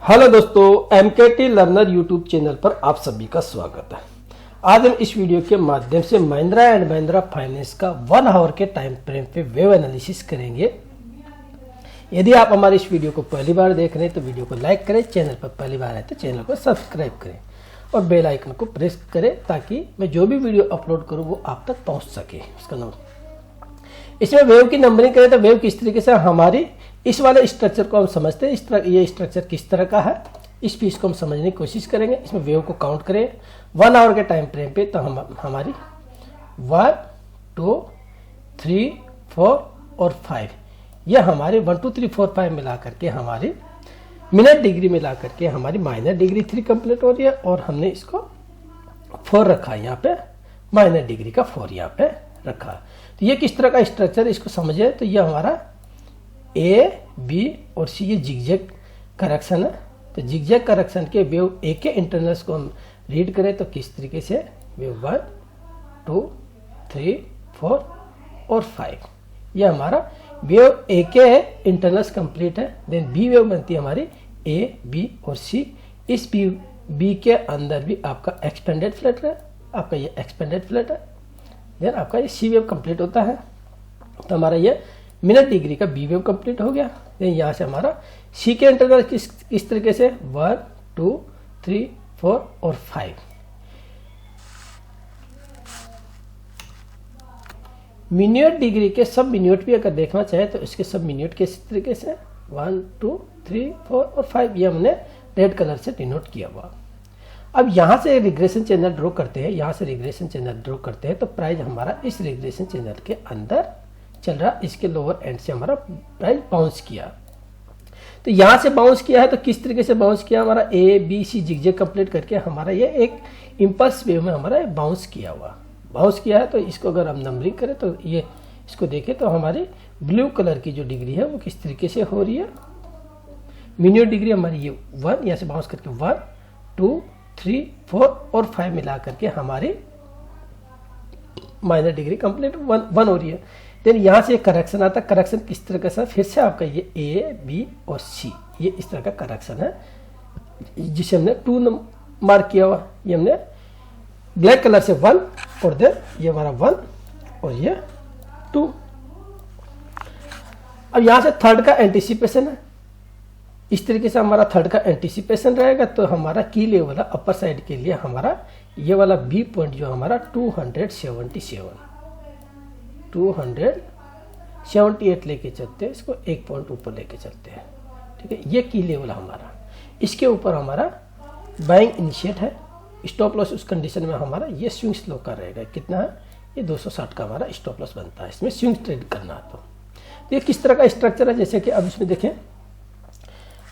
Hello दोस्तों, MKT learner YouTube channel पर आप सभी का स्वागत है। आज हम इस वीडियो के माध्यम से महिंद्रा एंड महिंद्रा फाइनेंस का 1 आवर के टाइम फ्रेम पे वेव एनालिसिस करेंगे। यदि आप हमारे इस वीडियो को पहली बार देख रहे हैं तो वीडियो को लाइक करें, चैनल पर पहली बार आए तो चैनल को सब्सक्राइब करें और बेल आइकन को प्रेस करें ताकि मैं जो भी वीडियो अपलोड करूँ वो आप तक पहुँच सके। उसका नंबर इसमें वेव की नंबरिंग करें तो वेव किस तरीके से हमारी इस वाले स्ट्रक्चर को हम समझते हैं। इस तरह ये स्ट्रक्चर किस तरह का है इस पीस को हम समझने की कोशिश करेंगे। इसमें वेव को काउंट करें 1 आवर के टाइम फ्रेम पे तो हम हमारी 1 2 3 4 और 5 ये हमारे 1 2 3 4 5 मिला करके हमारी मिनट डिग्री मिला करके हमारी माइनर डिग्री 3 कंप्लीट हो रही है और हमने इसको 4 रखा है यहाँ पे, माइनर डिग्री का 4 यहाँ पे रखा। तो ये किस तरह का स्ट्रक्चर इसको समझे तो ये हमारा ए बी और सी ये जिगजैग करेक्शन है। तो जिगजैग करेक्शन के वेव ए के इंटरनल्स को हम रीड करें तो किस तरीके से वेव 1 2 3 4 और 5 ये हमारा वेव ए के इंटरनल्स कंप्लीट है। देन बी वेव बनती है हमारी ए बी और सी। इस बी के अंदर भी आपका एक्सपेंडेड फ्लैट है, आपका ये एक्सपेंडेड फ्लैट है। देन आपका ये सी वेव कंप्लीट होता है तो हमारा ये मिनट डिग्री का बी वेव कंप्लीट हो गया। देन यहाँ से हमारा सी के इंटरवल किस तरीके से 1 2 3 4 और 5। मिनट डिग्री के सब मिनट भी अगर देखना चाहे तो इसके सब मिनट किस तरीके से 1 2 3 4 और 5 ये हमने रेड कलर से डिनोट किया हुआ। अब यहाँ से रिग्रेशन चैनल ड्रॉ करते हैं, यहाँ से रिग्रेशन चैनल ड्रॉ करते हैं तो प्राइस हमारा इस रिग्रेशन चैनल के अंदर चल रहा। इसके लोअर एंड से हमारा प्राइस बाउंस किया। तो यहाँ से बाउंस किया है तो किस तरीके से बाउंस किया हमारा A B C zigzag complete करके हमारा ये एक इम्पल्स वेव में हमारा बाउंस किया हुआ। बाउंस किया है तो इसको अगर हम नंबरिंग करें तो ये इसको देखें तो हमारी ब्लू कलर की जो डिग्री है वो किस तरीके से हो रही है। मिनिमम डिग्री हमारी ये 1 यहाँ से बाउंस करके 1 2 3 4 और 5 मिला करके हमारी माइनर डिग्री कंप्लीट 1 हो रही है। देन यहाँ से करेक्शन आता है। करेक्शन किस तरह का सर फिर से आपका ये ए बी और सी ये इस तरह का करेक्शन है जिसे हमने 2 मार्क किया हुआ। ये हमने ब्लैक कलर से 1 और देन ये हमारा 1 और ये 2। अब यहाँ से थर्ड का एंटिसिपेशन है। इस तरीके से हमारा थर्ड का एंटिसिपेशन रहेगा तो हमारा की लेवल है अपर साइड के लिए हमारा ये वाला बी पॉइंट जो हमारा 278 लेके चलते हैं। इसको एक पॉइंट ऊपर लेके चलते हैं, ठीक है। ये की लेवल हमारा, इसके ऊपर हमारा बाइंग इनिशिएट है। स्टॉप लॉस उस कंडीशन में हमारा ये स्विंग स्लो का रहेगा। कितना है ये 260 का हमारा स्टॉप लॉस बनता है इसमें स्विंग ट्रेड करना है। तो ये किस तरह का स्ट्रक्चर है जैसे कि अब इसमें देखें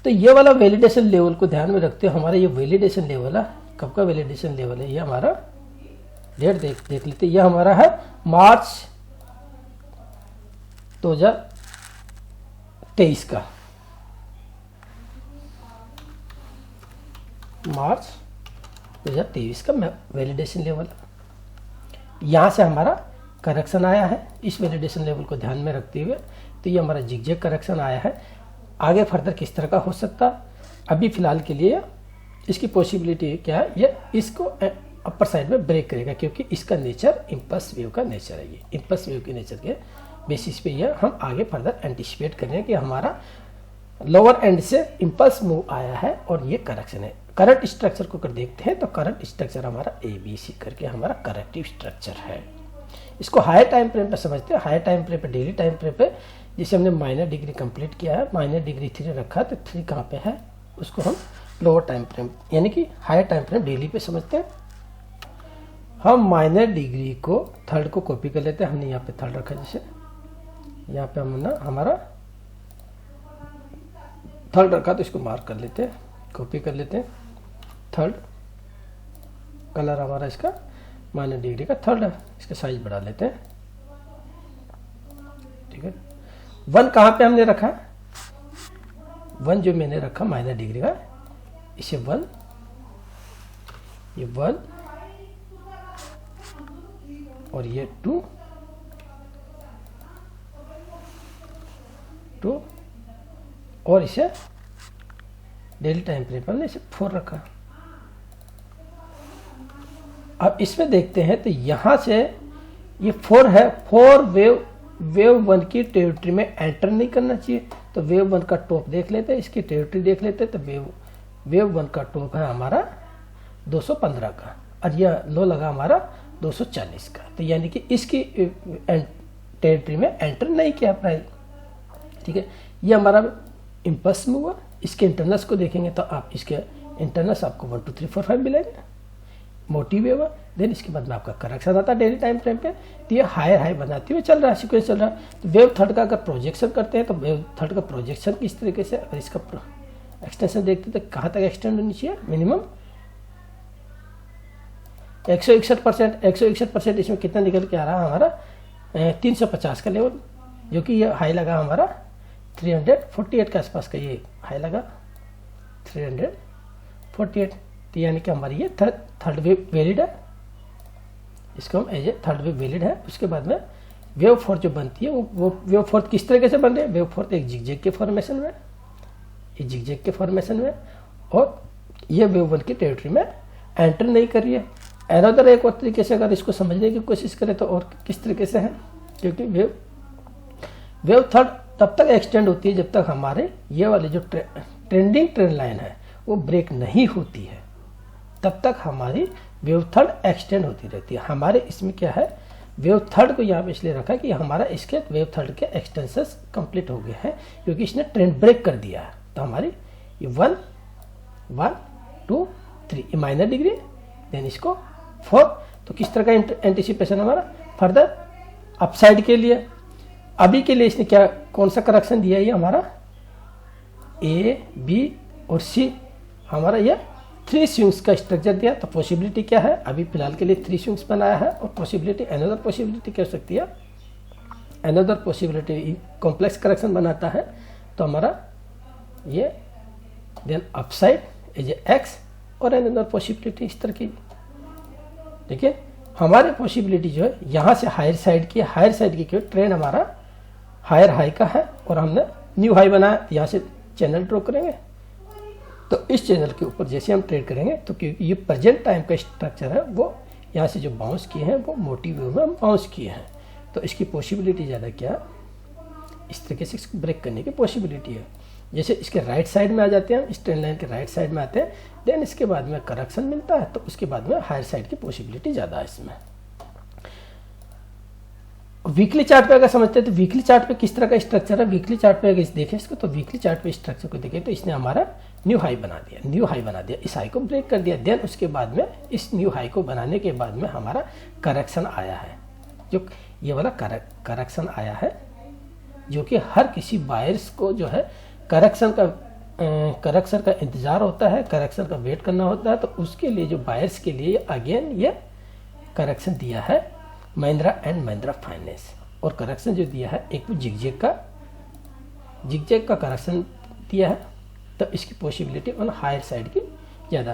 तो ये वाला वैलिडेशन लेवल को ध्यान में रखते हुए हमारा ये वैलिडेशन लेवल है। कब का वैलिडेशन लेवल है ये हमारा डेट देख लेते हैं। ये हमारा है मार्च 2023 का, मार्च 2023 का वैलिडेशन लेवल। यहाँ से हमारा करेक्शन आया है इस वैलिडेशन लेवल को ध्यान में रखते हुए। तो ये हमारा जिगजैग करेक्शन आया है। आगे फर्दर किस तरह का हो सकता अभी फिलहाल के लिए इसकी पॉसिबिलिटी क्या है ये इसको अपर साइड में ब्रेक करेगा क्योंकि इसका नेचर इम्पल्स वेव का नेचर है। ये इम्पल्स वेव के नेचर के बेसिस पे ये हम आगे फर्दर एंटिसिपेट कर रहे हैं कि हमारा लोअर एंड से इम्पल्स मूव आया है और ये करेक्शन है। करंट स्ट्रक्चर को अगर देखते हैं तो करंट स्ट्रक्चर हमारा ए बी सी करके हमारा करेक्टिव स्ट्रक्चर है। इसको हायर टाइम फ्रेम पे समझते हैं। हायर टाइम फ्रेम पे डेली टाइम फ्रेम पे जिसे हमने माइनर डिग्री कंप्लीट किया है, माइनर डिग्री 3 रखा तो 3 कहाँ पे है उसको हम लोअर टाइम फ्रेम यानी कि हायर टाइम फ्रेम डेली पे समझते हैं। हम माइनर डिग्री को थर्ड को कॉपी कर लेते हैं। हमने यहाँ पे थर्ड रखा जैसे यहाँ पे हम ना हमारा थर्ड रखा तो इसको मार्क कर लेते हैं, कॉपी कर लेते हैं। थर्ड कलर हमारा इसका माइनर डिग्री का थर्ड है, इसका साइज बढ़ा लेते हैं, ठीक है। 1 कहाँ पे हमने रखा 1 जो मैंने रखा माइनर डिग्री का इसे 1 ये 1 और ये 2 और इसे डेली टाइम फ्रेम पर हमने इसे 4 रखा। अब इसमें देखते हैं तो यहाँ से ये 4 है, 4 वेव 1 की टेरिटरी में एंटर नहीं करना चाहिए। तो वेव 1 का टॉप देख लेते हैं, इसकी टेरिटरी देख लेते हैं। तो वेव 1 का टॉप है हमारा 215 का और यह लो लगा हमारा 240 का। तो यानी कि इसकी टेरिटरी में एंटर नहीं किया प्राइस। ठीक है, ये हमारा इम्पल्स में हुआ। इसके इंटरनल्स को देखेंगे तो आप इसके इंटरनल्स आपको 1 2 3 4 5 मिलेंगे, मोटी वेव। देन इसके बाद में आपका करेक्शन आता है डेली टाइम फ्रेम पे। तो ये हाई बनाते हुए चल रहा है, सीक्वेंस चल रहा है। तो वेव थर्ड का अगर प्रोजेक्शन करते हैं तो वेव थर्ड का प्रोजेक्शन किस तरीके से, अगर इसका एक्सटेंशन देखते हैं तो कहाँ तक एक्सटेंड होनी चाहिए, मिनिमम 161%। इसमें कितना निकल के आ रहा है हमारा 350 का लेवल, जो कि ये हाई लगा हमारा 348 के आसपास का, ये हाई लगा 348। तो यानी कि हमारी ये थर्ड वेव वैलिड है, इसको हम as a third wave valid है। उसके बाद में वेव फोर्थ जो बनती है वो वेव फोर्थ किस तरीके से बन रही है, वेव फोर्थ एक जिगजैग के फॉर्मेशन में, एक जिगजैग के फॉर्मेशन में, और ये वेव 1 की टेरिटरी में एंटर नहीं कर रही है। अनदर एक और तरीके से अगर इसको समझने की कोशिश करें तो और किस तरीके से है, क्योंकि वेव थर्ड तब तक एक्सटेंड होती है जब तक हमारे ये वाले जो ट्रेंडिंग ट्रेंड लाइन है वो ब्रेक नहीं होती है, तब तक हमारी वेव थर्ड एक्सटेंड होती रहती है। हमारे इसमें क्या है, वेव थर्ड को यहाँ पे इसलिए रखा कि हमारा इसके वेव थर्ड के एक्सटेंशंस कंप्लीट हो गए हैं, क्योंकि इसने ट्रेंड ब्रेक कर दिया है। तो हमारी ये 1 1 2 3 ये माइनर डिग्री, देन इसको 4। तो किस तरह का एंटिसिपेशन हमारा फर्दर अपसाइड के लिए। अभी के लिए इसने क्या कौन सा करेक्शन दिया है, ये हमारा A B और C, हमारा ये 3 स्विंग्स का स्ट्रक्चर दिया। तो पॉसिबिलिटी क्या है, अभी फिलहाल के लिए 3 स्विंग्स बनाया है, और पॉसिबिलिटी अनदर पॉसिबिलिटी क्या हो सकती है, अनदर पॉसिबिलिटी कॉम्प्लेक्स करेक्शन बनाता है। तो हमारा ये then upside as a x और अनदर पॉसिबिलिटी इस तरह की। देखिए हमारी पॉसिबिलिटी जो है यहाँ से हायर साइड की, हायर साइड की क्यों, ट्रेंड हमारा हायर हाई का है और हमने न्यू हाई बनाया। यहाँ से चैनल ड्रॉ करेंगे, तो इस चैनल के ऊपर जैसे हम ट्रेड करेंगे तो क्योंकि ये प्रेजेंट टाइम का स्ट्रक्चर है, वो यहाँ से जो बाउंस किए हैं वो मोटी वेव में हम बाउंस किए हैं। तो इसकी पॉसिबिलिटी ज़्यादा क्या, इस तरीके से इसको ब्रेक करने की पॉसिबिलिटी है। जैसे इसके राइट साइड में आ जाते हैं, इस ट्रेंड लाइन के राइट साइड में आते हैं, देन इसके बाद में करेक्शन मिलता है, तो उसके बाद में हायर साइड की पॉसिबिलिटी ज़्यादा है इसमें। वीकली चार्ट पे अगर समझते हैं तो वीकली चार्ट पे किस तरह का स्ट्रक्चर है, वीकली चार्ट पे अगर देखें इसको, तो वीकली चार्ट पे स्ट्रक्चर को देखें तो इसने हमारा न्यू हाई बना दिया, इस हाई को ब्रेक कर दिया। देन उसके बाद में इस न्यू हाई को बनाने के बाद में हमारा करेक्शन आया है, जो ये वाला करेक्शन आया है, जो कि हर किसी बायर्स को जो है करेक्शन का इंतजार होता है, करेक्शन का वेट करना होता है। तो उसके लिए जो बायर्स के लिए अगेन ये करेक्शन दिया है महिंद्रा एंड महिंद्रा फाइनेंस। और करेक्शन जो दिया है एक जिगजैग का करेक्शन दिया है, तो इसकी पॉसिबिलिटी ऑन हायर साइड की ज़्यादा।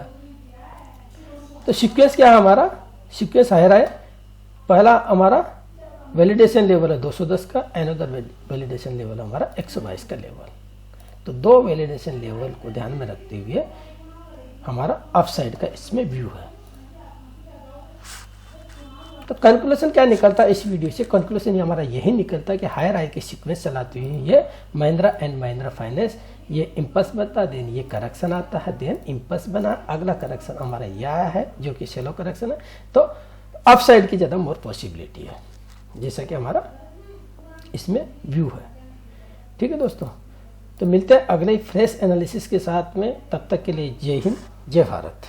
तो सीक्वेंस क्या है हमारा, सीक्वेंस हायर है। पहला हमारा वैलिडेशन लेवल है 210 का, अनदर वैलिडेशन लेवल हमारा 122 का लेवल। तो 2 वैलिडेशन लेवल को ध्यान में रखते हुए हमारा अप साइड का इसमें व्यू है। तो कंक्लूजन क्या निकलता है इस वीडियो से, कंक्लूजन हमारा यही निकलता है कि हायर हाई के सीक्वेंस चलाते हुए ये महिंद्रा एंड महिंद्रा फाइनेंस ये इम्पल्स बनता है, देन ये करेक्शन आता है, देन इम्पल्स बना, अगला करेक्शन हमारा यह है जो कि सेलो करेक्शन है। तो अप साइड की ज़्यादा मोर पॉसिबिलिटी है, जैसा कि हमारा इसमें व्यू है। ठीक है दोस्तों, तो मिलते हैं अगले फ्रेश एनालिसिस के साथ में, तब तक के लिए जय हिंद जय भारत।